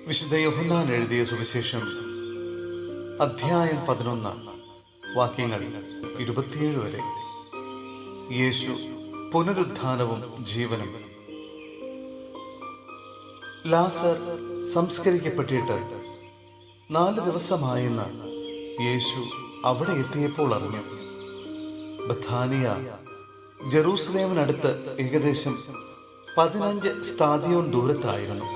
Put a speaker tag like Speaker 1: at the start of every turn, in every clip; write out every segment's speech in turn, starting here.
Speaker 1: വിശുദ്ധ യോഹന്നാൻ എഴുതിയ സുവിശേഷം അധ്യായം 11 വാക്യങ്ങൾ 27 വരെ. യേശു പുനരുത്ഥാനവും ജീവനും. ലാസർ സംസ്കരിക്കപ്പെട്ടിട്ട് 4 ദിവസമായെന്ന് യേശു അവിടെ എത്തിയപ്പോൾ അറിഞ്ഞു. ബഥാനിയ ജെറൂസലേമിനടുത്ത് ഏകദേശം 15 സ്താദിയോൻ ദൂരത്തായിരുന്നു.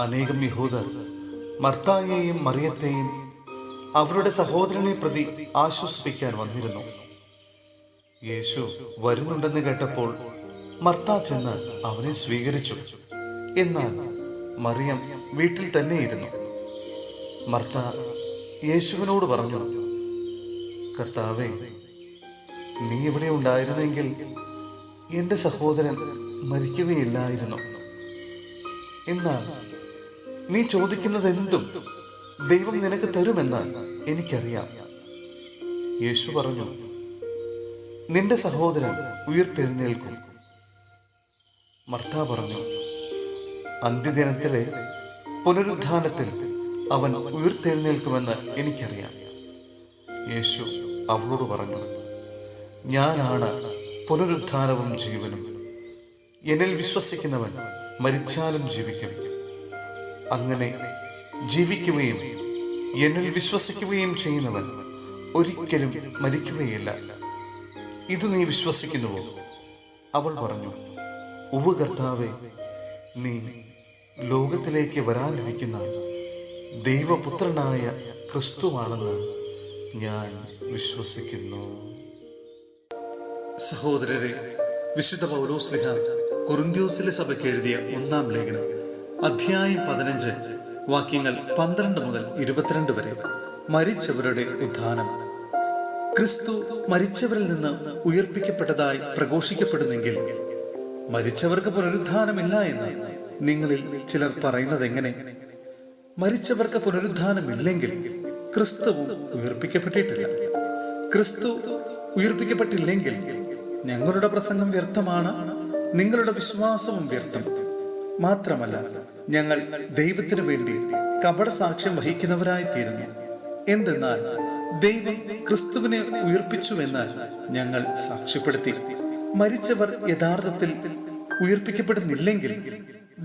Speaker 1: അനേകം യഹൂദർ മർത്തായെയും മറിയത്തെയും അവരുടെ സഹോദരനെ പ്രതി ആശ്വസിപ്പിക്കാൻ വന്നിരുന്നു. യേശു വരുന്നുണ്ടെന്ന് കേട്ടപ്പോൾ മർത്ത ചെന്ന് അവനെ സ്വീകരിച്ചു. എന്നാൽ മറിയം വീട്ടിൽ തന്നെയിരുന്നു. മർത്ത യേശുവിനോട് പറഞ്ഞു, കർത്താവേ, നീ ഇവിടെ ഉണ്ടായിരുന്നെങ്കിൽ എൻ്റെ സഹോദരൻ മരിക്കുകയില്ലായിരുന്നു. എന്നാൽ നീ ചോദിക്കുന്നത് എന്തും ദൈവം നിനക്ക് തരുമെന്ന് എനിക്കറിയാം. യേശു പറഞ്ഞു, നിന്റെ സഹോദരൻ ഉയർത്തെഴുന്നേൽക്കും. മർത്ത പറഞ്ഞു, അന്ത്യദിനത്തിലെ പുനരുത്ഥാനത്തിൽ അവൻ ഉയർത്തെഴുന്നേൽക്കുമെന്ന് എനിക്കറിയാം. യേശു അവളോട് പറഞ്ഞു, ഞാനാണ് പുനരുത്ഥാനവും ജീവനും. എന്നിൽ വിശ്വസിക്കുന്നവൻ മരിച്ചാലും ജീവിക്കും. അങ്ങനെ ജീവിക്കുകയും എന്നിൽ വിശ്വസിക്കുകയും ചെയ്യുന്നവൻ ഒരിക്കലും മരിക്കുകയില്ല. ഇത് നീ വിശ്വസിക്കുന്നുവോ? അവൾ പറഞ്ഞു, ഉവ്വ് കർത്താവേ, നീ ലോകത്തിലേക്ക് വരാനിരിക്കുന്ന ദൈവപുത്രനായ ക്രിസ്തുവാണെന്ന് ഞാൻ വിശ്വസിക്കുന്നു. സഹോദരരെ, വിശുദ്ധ പൗലോസ്ലീഹ കൊറിന്ത്യോസിലെ സഭയ്ക്ക് എഴുതിയ 1-ാം ലേഖനം അധ്യായം 15 വാക്യങ്ങൾ 12 മുതൽ 22 വരെ. മരിച്ചവരുടെ ഉത്ഥാനം. ക്രിസ്തു മരിച്ചവരിൽ നിന്ന് ഉയർപ്പിക്കപ്പെട്ടതായി പ്രഘോഷിക്കപ്പെടുന്നെങ്കിൽ മരിച്ചവർക്ക് പുനരുത്ഥാനമില്ല എന്ന് നിങ്ങളിൽ ചിലർ പറയുന്നത് എങ്ങനെ? മരിച്ചവർക്ക് പുനരുത്ഥാനമില്ലെങ്കിൽ ക്രിസ്തുവും ഉയർപ്പിക്കപ്പെട്ടിട്ടില്ല. ക്രിസ്തു ഉയർപ്പിക്കപ്പെട്ടില്ലെങ്കിൽ ഞങ്ങളുടെ പ്രസംഗം വ്യർത്ഥമാണ്, നിങ്ങളുടെ വിശ്വാസവും വ്യർത്ഥം. മാത്രമല്ല, ഞങ്ങൾ ദൈവത്തിനു വേണ്ടി കപട സാക്ഷ്യം വഹിക്കുന്നവരായി തീരുന്നു. എന്തെന്നാൽ ദൈവം ക്രിസ്തുവിനെ ഉയർപ്പിച്ചുവെന്ന് ഞങ്ങൾ സാക്ഷ്യപ്പെടുത്തി. മരിച്ചവർ യഥാർത്ഥത്തിൽ ഉയർപ്പിക്കപ്പെടുന്നില്ലെങ്കിൽ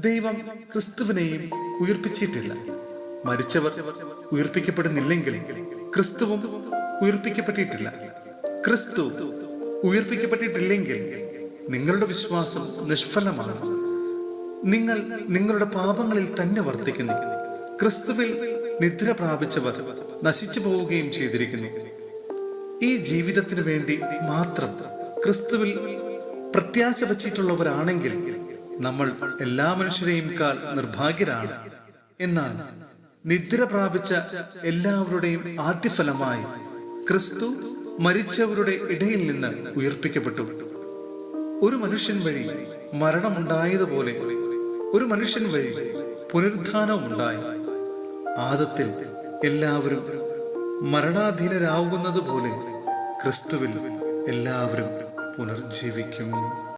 Speaker 1: ദൈവം ക്രിസ്തുവിനെയും ഉയർപ്പിച്ചിട്ടില്ല. മരിച്ചവർ ഉയർപ്പിക്കപ്പെടുന്നില്ലെങ്കിൽ ക്രിസ്തുവും ഉയർപ്പിക്കപ്പെട്ടിട്ടില്ല. ക്രിസ്തു ഉയർപ്പിക്കപ്പെട്ടിട്ടില്ലെങ്കിൽ നിങ്ങളുടെ വിശ്വാസം നിഷ്ഫലമാണ്. നിങ്ങൾ നിങ്ങളുടെ പാപങ്ങളിൽ തന്നെ വർദ്ധിക്കുന്നു. ക്രിസ്തുവിൽ നിദ്ര പ്രാപിച്ചവർ നശിച്ചു പോവുകയും ചെയ്തിരിക്കുന്നു. ഈ ജീവിതത്തിന് വേണ്ടി മാത്രം ക്രിസ്തുവിൽ പ്രത്യാശ വച്ചിട്ടുള്ളവരാണെങ്കിൽ നമ്മൾ എല്ലാ മനുഷ്യരെയും കാൾ നിർഭാഗ്യരാണ്. എന്നാൽ നിദ്ര പ്രാപിച്ച എല്ലാവരുടെയും ആദ്യഫലമായി ക്രിസ്തു മരിച്ചവരുടെ ഇടയിൽ നിന്ന് ഉയർപ്പിക്കപ്പെട്ടു. ഒരു മനുഷ്യൻ വഴി മരണമുണ്ടായതുപോലെ ഒരു മനുഷ്യൻ വഴി പുനരുത്ഥാനവും ഉണ്ടായി. ആദത്തിൽ എല്ലാവരും മരണാധീനരാകുന്നത് പോലെ ക്രിസ്തുവിൽ എല്ലാവരും പുനർജീവിക്കും.